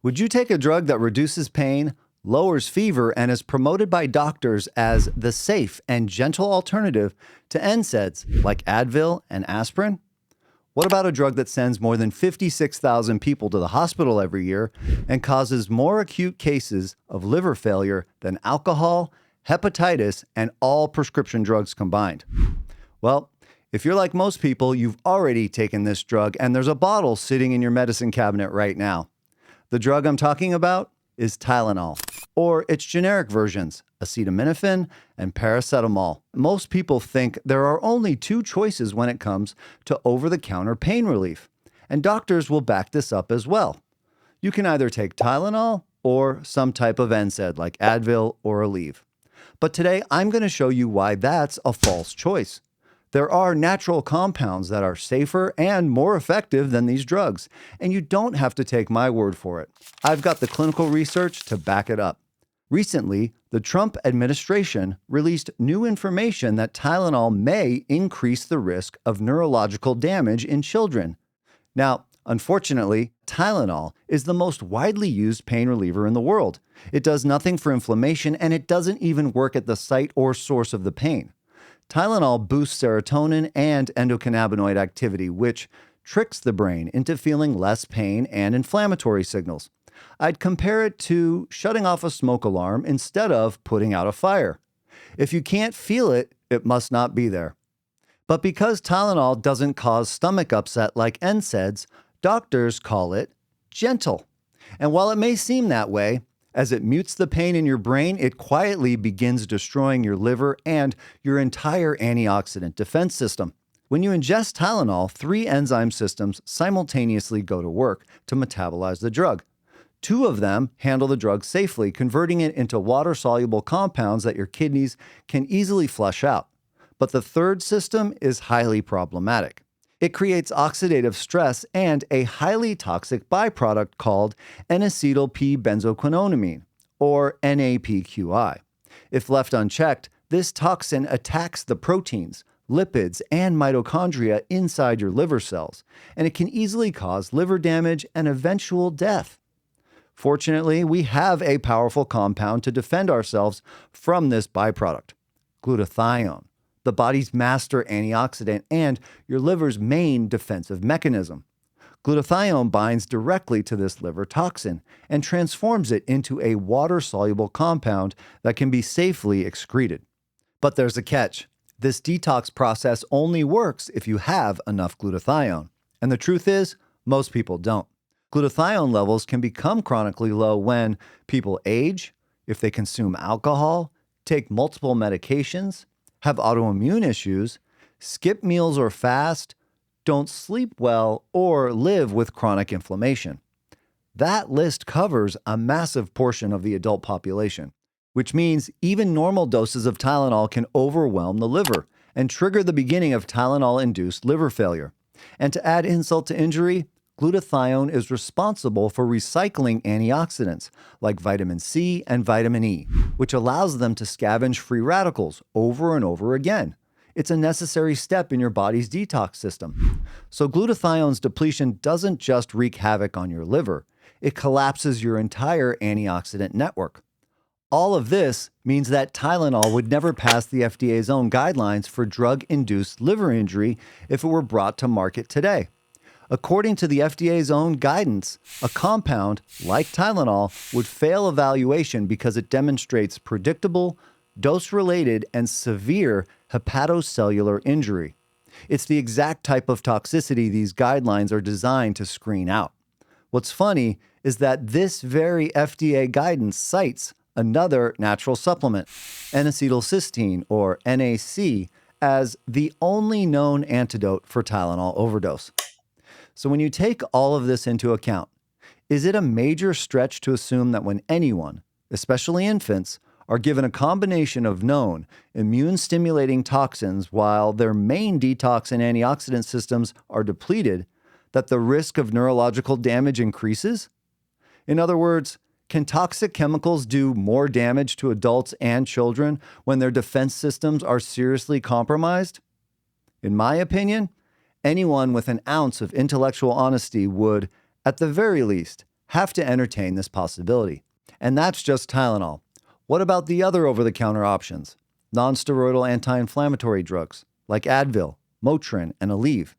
Would you take a drug that reduces pain, lowers fever, and is promoted by doctors as the safe and gentle alternative to NSAIDs like Advil and aspirin? What about a drug that sends more than 56,000 people to the hospital every year and causes more acute cases of liver failure than alcohol, hepatitis, and all prescription drugs combined? Well, if you're like most people, you've already taken this drug and there's a bottle sitting in your medicine cabinet right now. The drug I'm talking about is Tylenol, or its generic versions, acetaminophen and paracetamol. Most people think there are only two choices when it comes to over-the-counter pain relief, and doctors will back this up as well. You can either take Tylenol or some type of NSAID like Advil or Aleve. But today I'm going to show you why that's a false choice. There are natural compounds that are safer and more effective than these drugs, and you don't have to take my word for it. I've got the clinical research to back it up. Recently, the Trump administration released new information that Tylenol may increase the risk of neurological damage in children. Now, unfortunately, Tylenol is the most widely used pain reliever in the world. It does nothing for inflammation, and it doesn't even work at the site or source of the pain. Tylenol boosts serotonin and endocannabinoid activity, which tricks the brain into feeling less pain and inflammatory signals. I'd compare it to shutting off a smoke alarm instead of putting out a fire. If you can't feel it, it must not be there. But because Tylenol doesn't cause stomach upset like NSAIDs, doctors call it gentle. And while it may seem that way, as it mutes the pain in your brain, it quietly begins destroying your liver and your entire antioxidant defense system. When you ingest Tylenol, 3 enzyme systems simultaneously go to work to metabolize the drug. 2 of them handle the drug safely, converting it into water-soluble compounds that your kidneys can easily flush out. But the 3rd system is highly problematic. It creates oxidative stress and a highly toxic byproduct called N-acetyl-P-benzoquinonamine, or NAPQI. If left unchecked, this toxin attacks the proteins, lipids, and mitochondria inside your liver cells, and it can easily cause liver damage and eventual death. Fortunately, we have a powerful compound to defend ourselves from this byproduct, glutathione, the body's master antioxidant and your liver's main defensive mechanism. Glutathione binds directly to this liver toxin and transforms it into a water-soluble compound that can be safely excreted. But there's a catch. This detox process only works if you have enough glutathione. And the truth is, most people don't. Glutathione levels can become chronically low when people age, if they consume alcohol, take multiple medications, have autoimmune issues, skip meals or fast, don't sleep well, or live with chronic inflammation. That list covers a massive portion of the adult population, which means even normal doses of Tylenol can overwhelm the liver and trigger the beginning of Tylenol-induced liver failure. And to add insult to injury, glutathione is responsible for recycling antioxidants like vitamin C and vitamin E, which allows them to scavenge free radicals over and over again. It's a necessary step in your body's detox system. So glutathione's depletion doesn't just wreak havoc on your liver, it collapses your entire antioxidant network. All of this means that Tylenol would never pass the FDA's own guidelines for drug-induced liver injury if it were brought to market today. According to the FDA's own guidance, a compound like Tylenol would fail evaluation because it demonstrates predictable, dose-related, and severe hepatocellular injury. It's the exact type of toxicity these guidelines are designed to screen out. What's funny is that this very FDA guidance cites another natural supplement, N-acetylcysteine, or NAC, as the only known antidote for Tylenol overdose. So when you take all of this into account, is it a major stretch to assume that when anyone, especially infants, are given a combination of known immune-stimulating toxins while their main detox and antioxidant systems are depleted, that the risk of neurological damage increases? In other words, can toxic chemicals do more damage to adults and children when their defense systems are seriously compromised? In my opinion, anyone with an ounce of intellectual honesty would, at the very least, have to entertain this possibility. And that's just Tylenol. What about the other over-the-counter options? Non-steroidal anti-inflammatory drugs like Advil, Motrin, and Aleve.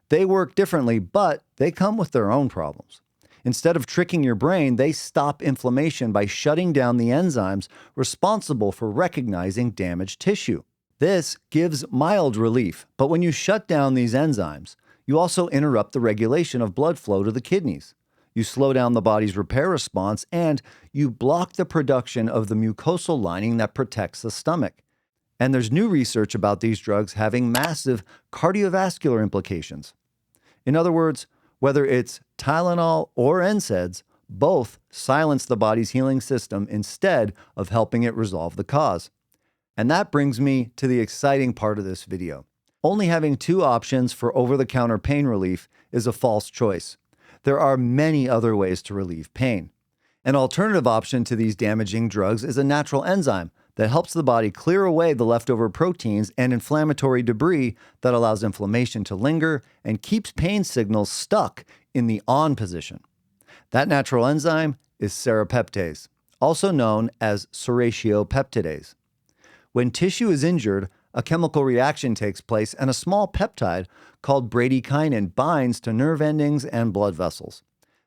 They work differently, but they come with their own problems. Instead of tricking your brain, they stop inflammation by shutting down the enzymes responsible for recognizing damaged tissue. This gives mild relief, but when you shut down these enzymes, you also interrupt the regulation of blood flow to the kidneys. You slow down the body's repair response, and you block the production of the mucosal lining that protects the stomach. And there's new research about these drugs having massive cardiovascular implications. In other words, whether it's Tylenol or NSAIDs, both silence the body's healing system instead of helping it resolve the cause. And that brings me to the exciting part of this video. Only having two options for over-the-counter pain relief is a false choice. There are many other ways to relieve pain. An alternative option to these damaging drugs is a natural enzyme that helps the body clear away the leftover proteins and inflammatory debris that allows inflammation to linger and keeps pain signals stuck in the on position. That natural enzyme is serrapeptase, also known as serratiopeptidase. When tissue is injured, a chemical reaction takes place and a small peptide called bradykinin binds to nerve endings and blood vessels.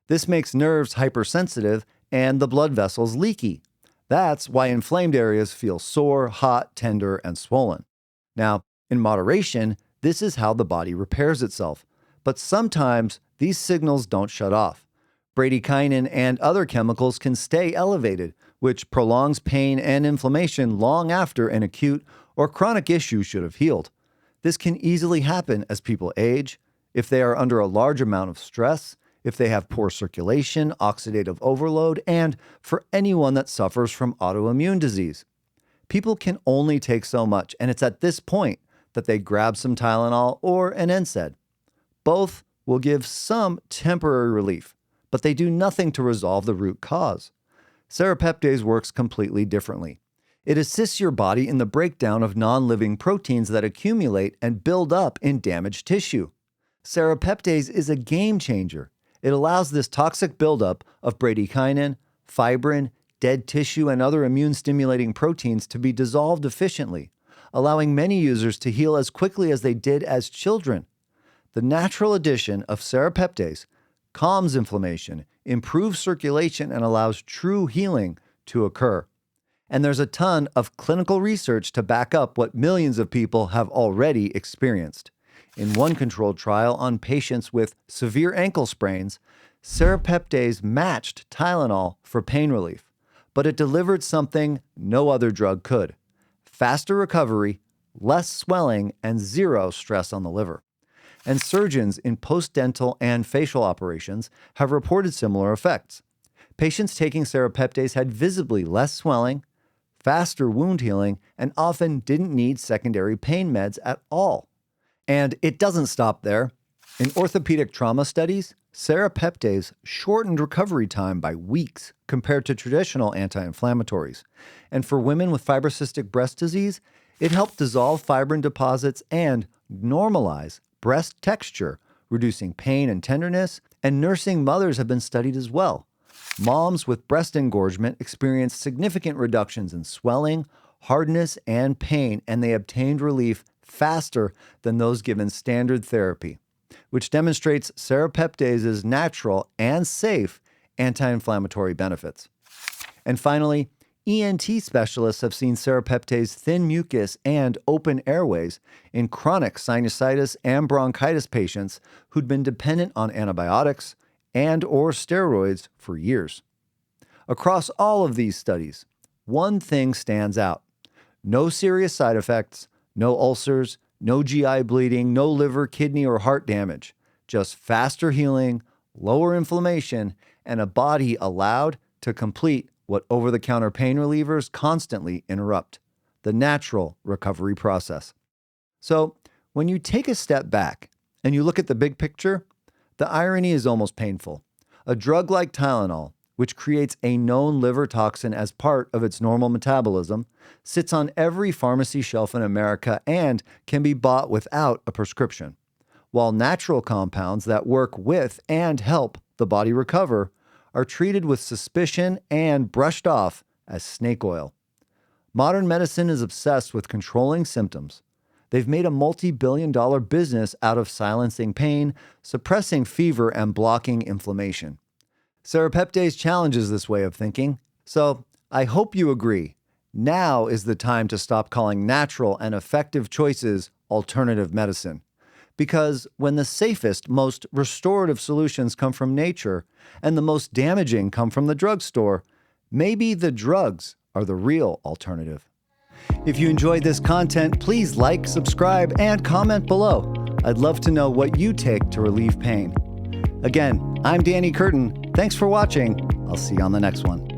This makes nerves hypersensitive and the blood vessels leaky. That's why inflamed areas feel sore, hot, tender, and swollen. Now, in moderation, this is how the body repairs itself. But sometimes these signals don't shut off. Bradykinin and other chemicals can stay elevated, which prolongs pain and inflammation long after an acute or chronic issue should have healed. This can easily happen as people age, if they are under a large amount of stress, if they have poor circulation, oxidative overload, and for anyone that suffers from autoimmune disease. People can only take so much, and it's at this point that they grab some Tylenol or an NSAID. Both will give some temporary relief, but they do nothing to resolve the root cause. Serrapeptase works completely differently. It assists your body in the breakdown of non-living proteins that accumulate and build up in damaged tissue. Serrapeptase is a game changer. It allows this toxic buildup of bradykinin, fibrin, dead tissue, and other immune-stimulating proteins to be dissolved efficiently, allowing many users to heal as quickly as they did as children. The natural addition of serrapeptase calms inflammation, improves circulation, and allows true healing to occur. And there's a ton of clinical research to back up what millions of people have already experienced. In one controlled trial on patients with severe ankle sprains, serrapeptase matched Tylenol for pain relief, but it delivered something no other drug could: faster recovery, less swelling, and zero stress on the liver. And surgeons in post-dental and facial operations have reported similar effects. Patients taking serrapeptase had visibly less swelling, faster wound healing, and often didn't need secondary pain meds at all. And it doesn't stop there. In orthopedic trauma studies, serrapeptase shortened recovery time by weeks compared to traditional anti-inflammatories. And for women with fibrocystic breast disease, it helped dissolve fibrin deposits and normalize breast texture, reducing pain and tenderness, and nursing mothers have been studied as well. Moms with breast engorgement experienced significant reductions in swelling, hardness, and pain, and they obtained relief faster than those given standard therapy, which demonstrates serrapeptase's natural and safe anti-inflammatory benefits. And finally, ENT specialists have seen serrapeptase thin mucus and open airways in chronic sinusitis and bronchitis patients who'd been dependent on antibiotics and or steroids for years. Across all of these studies, one thing stands out: no serious side effects, no ulcers, no GI bleeding, no liver, kidney, or heart damage, just faster healing, lower inflammation, and a body allowed to complete what over-the-counter pain relievers constantly interrupt: the natural recovery process. So, when you take a step back and you look at the big picture, the irony is almost painful. A drug like Tylenol, which creates a known liver toxin as part of its normal metabolism, sits on every pharmacy shelf in America and can be bought without a prescription, while natural compounds that work with and help the body recover are treated with suspicion and brushed off as snake oil. Modern medicine is obsessed with controlling symptoms. They've made a multi-billion-dollar business out of silencing pain, suppressing fever, and blocking inflammation. Serrapeptase challenges this way of thinking, so I hope you agree. Now is the time to stop calling natural and effective choices alternative medicine. Because when the safest, most restorative solutions come from nature and the most damaging come from the drugstore, maybe the drugs are the real alternative. If you enjoyed this content, please like, subscribe, and comment below. I'd love to know what you take to relieve pain. Again, I'm Danny Curtin. Thanks for watching. I'll see you on the next one.